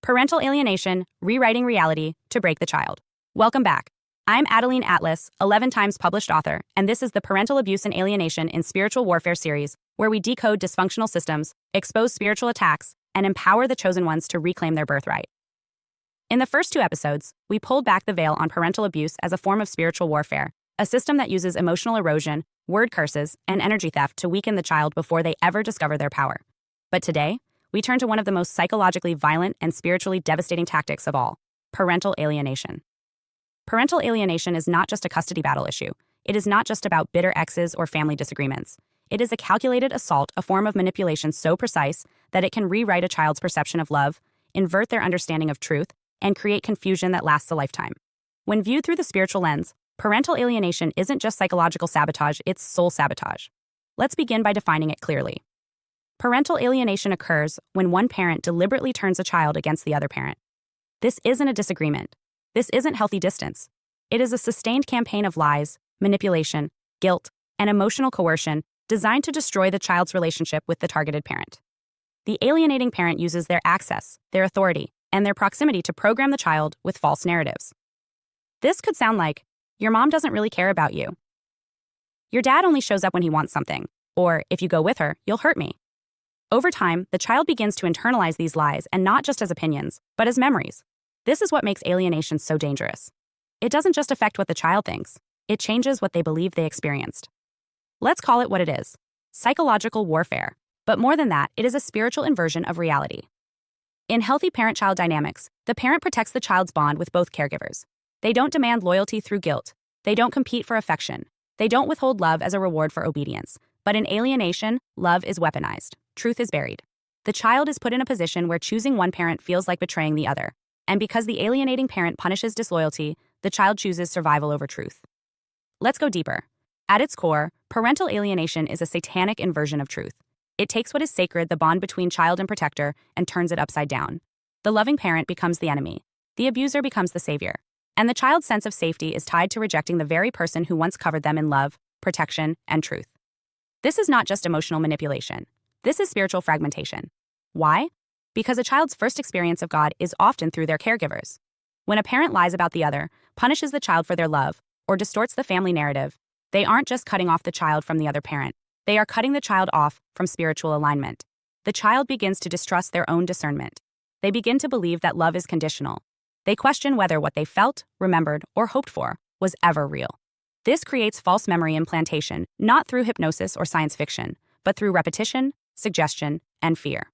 Parental Alienation, Rewriting Reality to Break the Child. Welcome back. I'm Adeline Atlas, 11 times published author, and this is the Parental Abuse and Alienation in Spiritual Warfare series, where we decode dysfunctional systems, expose spiritual attacks, and empower the chosen ones to reclaim their birthright. In the first two episodes, we pulled back the veil on parental abuse as a form of spiritual warfare, a system that uses emotional erosion, word curses, and energy theft to weaken the child before they ever discover their power. But today, we turn to one of the most psychologically violent and spiritually devastating tactics of all, parental alienation. Parental alienation is not just a custody battle issue. It is not just about bitter exes or family disagreements. It is a calculated assault, a form of manipulation so precise that it can rewrite a child's perception of love, invert their understanding of truth, and create confusion that lasts a lifetime. When viewed through the spiritual lens, parental alienation isn't just psychological sabotage, it's soul sabotage. Let's begin by defining it clearly. Parental alienation occurs when one parent deliberately turns a child against the other parent. This isn't a disagreement. This isn't healthy distance. It is a sustained campaign of lies, manipulation, guilt, and emotional coercion designed to destroy the child's relationship with the targeted parent. The alienating parent uses their access, their authority, and their proximity to program the child with false narratives. This could sound like, your mom doesn't really care about you. Your dad only shows up when he wants something, or if you go with her, you'll hurt me. Over time, the child begins to internalize these lies, and not just as opinions, but as memories. This is what makes alienation so dangerous. It doesn't just affect what the child thinks, it changes what they believe they experienced. Let's call it what it is: psychological warfare. But more than that, it is a spiritual inversion of reality. In healthy parent-child dynamics, the parent protects the child's bond with both caregivers. They don't demand loyalty through guilt. They don't compete for affection. They don't withhold love as a reward for obedience. But in alienation, love is weaponized. Truth is buried. The child is put in a position where choosing one parent feels like betraying the other. And because the alienating parent punishes disloyalty, the child chooses survival over truth. Let's go deeper. At its core, parental alienation is a satanic inversion of truth. It takes what is sacred, the bond between child and protector, and turns it upside down. The loving parent becomes the enemy. The abuser becomes the savior. And the child's sense of safety is tied to rejecting the very person who once covered them in love, protection, and truth. This is not just emotional manipulation. This is spiritual fragmentation. Why? Because a child's first experience of God is often through their caregivers. When a parent lies about the other, punishes the child for their love, or distorts the family narrative, they aren't just cutting off the child from the other parent. They are cutting the child off from spiritual alignment. The child begins to distrust their own discernment. They begin to believe that love is conditional. They question whether what they felt, remembered, or hoped for was ever real. This creates false memory implantation, not through hypnosis or science fiction, but through repetition, suggestion, and fear.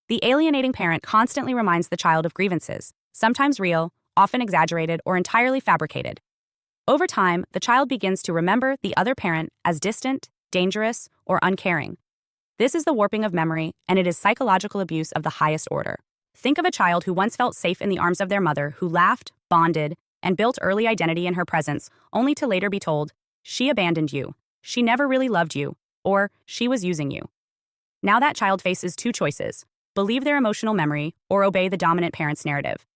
The alienating parent constantly reminds the child of grievances, sometimes real, often exaggerated, or entirely fabricated. Over time, the child begins to remember the other parent as distant, dangerous, or uncaring. This is the warping of memory, and it is psychological abuse of the highest order. Think of a child who once felt safe in the arms of their mother, who laughed, bonded, and built early identity in her presence, only to later be told, she abandoned you, she never really loved you, or she was using you. Now that child faces two choices: believe their emotional memory or obey the dominant parent's narrative.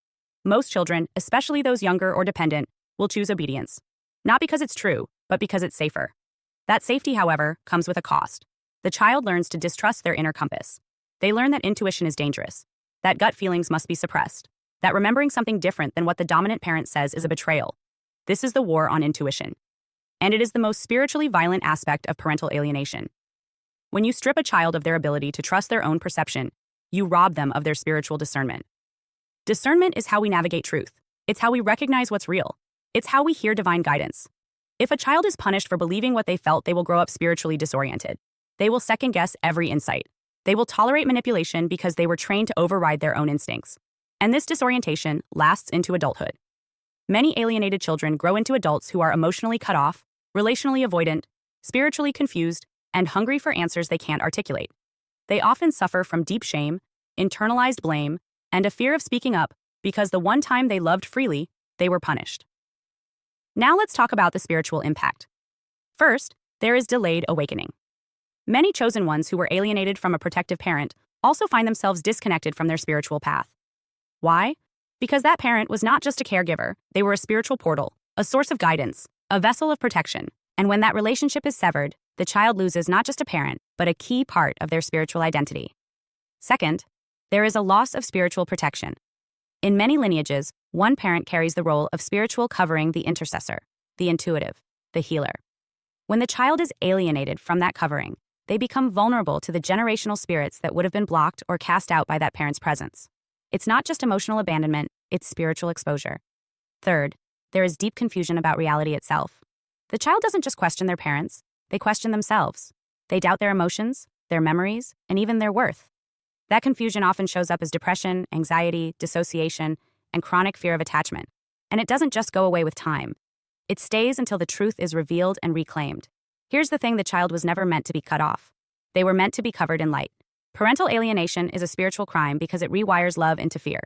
Most children, especially those younger or dependent, will choose obedience. Not because it's true, but because it's safer. That safety, however, comes with a cost. The child learns to distrust their inner compass. They learn that intuition is dangerous, that gut feelings must be suppressed, that remembering something different than what the dominant parent says is a betrayal. This is the war on intuition. And it is the most spiritually violent aspect of parental alienation. When you strip a child of their ability to trust their own perception, you rob them of their spiritual discernment. Discernment is how we navigate truth. It's how we recognize what's real. It's how we hear divine guidance. If a child is punished for believing what they felt, they will grow up spiritually disoriented. They will second-guess every insight. They will tolerate manipulation because they were trained to override their own instincts. And this disorientation lasts into adulthood. Many alienated children grow into adults who are emotionally cut off, relationally avoidant, spiritually confused, and hungry for answers they can't articulate. They often suffer from deep shame, internalized blame, and a fear of speaking up because the one time they loved freely, they were punished. Now let's talk about the spiritual impact. First, there is delayed awakening. Many chosen ones who were alienated from a protective parent also find themselves disconnected from their spiritual path. Why? Because that parent was not just a caregiver, they were a spiritual portal, a source of guidance, a vessel of protection. And when that relationship is severed, the child loses not just a parent, but a key part of their spiritual identity. Second, there is a loss of spiritual protection. In many lineages, one parent carries the role of spiritual covering the intercessor, the intuitive, the healer. When the child is alienated from that covering, they become vulnerable to the generational spirits that would have been blocked or cast out by that parent's presence. It's not just emotional abandonment, it's spiritual exposure. Third, there is deep confusion about reality itself. The child doesn't just question their parents, they question themselves. They doubt their emotions, their memories, and even their worth. That confusion often shows up as depression, anxiety, dissociation, and chronic fear of attachment. And it doesn't just go away with time. It stays until the truth is revealed and reclaimed. Here's the thing: the child was never meant to be cut off. They were meant to be covered in light. Parental alienation is a spiritual crime because it rewires love into fear.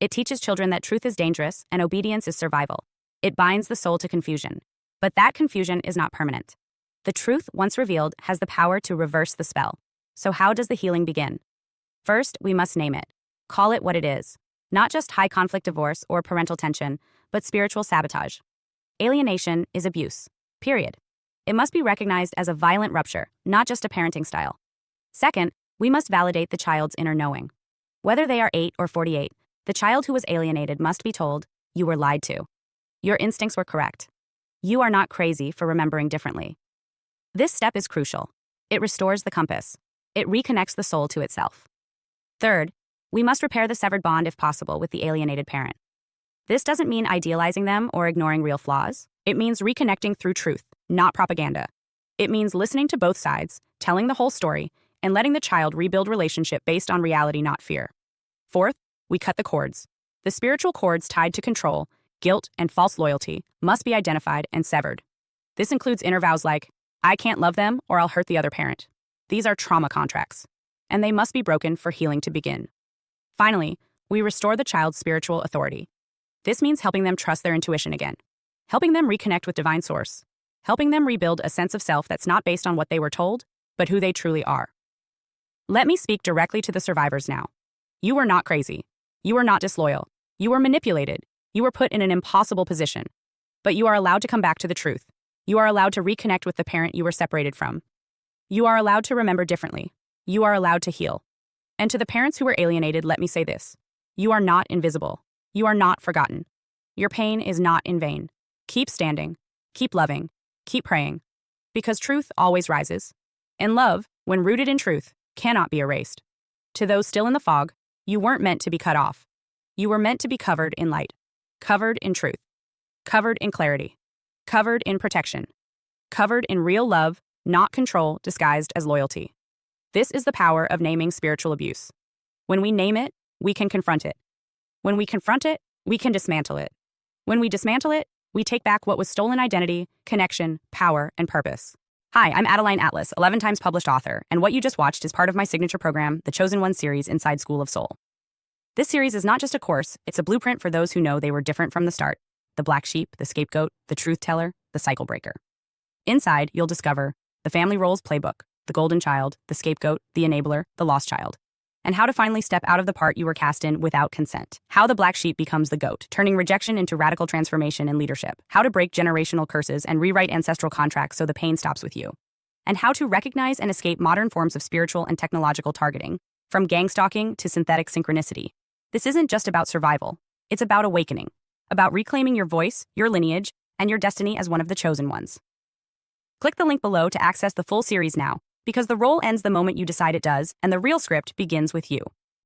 It teaches children that truth is dangerous and obedience is survival. It binds the soul to confusion. But that confusion is not permanent. The truth, once revealed, has the power to reverse the spell. So how does the healing begin? First, we must name it. Call it what it is. Not just high conflict divorce or parental tension, but spiritual sabotage. Alienation is abuse. Period. It must be recognized as a violent rupture, not just a parenting style. Second, we must validate the child's inner knowing. Whether they are 8 or 48, the child who was alienated must be told, you were lied to. Your instincts were correct. You are not crazy for remembering differently. This step is crucial. It restores the compass. It reconnects the soul to itself. Third, we must repair the severed bond if possible with the alienated parent. This doesn't mean idealizing them or ignoring real flaws. It means reconnecting through truth, not propaganda. It means listening to both sides, telling the whole story, and letting the child rebuild relationship based on reality, not fear. Fourth, we cut the cords. The spiritual cords tied to control, guilt, and false loyalty must be identified and severed. This includes inner vows like, I can't love them or I'll hurt the other parent. These are trauma contracts, and they must be broken for healing to begin. Finally, we restore the child's spiritual authority. This means helping them trust their intuition again, helping them reconnect with divine source, helping them rebuild a sense of self that's not based on what they were told, but who they truly are. Let me speak directly to the survivors now. You were not crazy. You were not disloyal. You were manipulated. You were put in an impossible position. But you are allowed to come back to the truth. You are allowed to reconnect with the parent you were separated from. You are allowed to remember differently. You are allowed to heal. And to the parents who were alienated, let me say this. You are not invisible. You are not forgotten. Your pain is not in vain. Keep standing. Keep loving. Keep praying. Because truth always rises. And love, when rooted in truth, cannot be erased. To those still in the fog, you weren't meant to be cut off. You were meant to be covered in light. Covered in truth. Covered in clarity. Covered in protection. Covered in real love, not control disguised as loyalty. This is the power of naming spiritual abuse. When we name it, we can confront it. When we confront it, we can dismantle it. When we dismantle it, we take back what was stolen: identity, connection, power, and purpose. Hi, I'm Adeline Atlas, 11 times published author, and what you just watched is part of my signature program, the Chosen One series inside School of Soul. This series is not just a course, it's a blueprint for those who know they were different from the start: the black sheep, the scapegoat, the truth teller, the cycle breaker. Inside, you'll discover the family roles playbook, the golden child, the scapegoat, the enabler, the lost child, and how to finally step out of the part you were cast in without consent. How the black sheep becomes the goat, turning rejection into radical transformation and leadership. How to break generational curses and rewrite ancestral contracts so the pain stops with you. And how to recognize and escape modern forms of spiritual and technological targeting, from gang stalking to synthetic synchronicity. This isn't just about survival. It's about awakening, about reclaiming your voice, your lineage, and your destiny as one of the chosen ones. Click the link below to access the full series now, because the role ends the moment you decide it does, and the real script begins with you.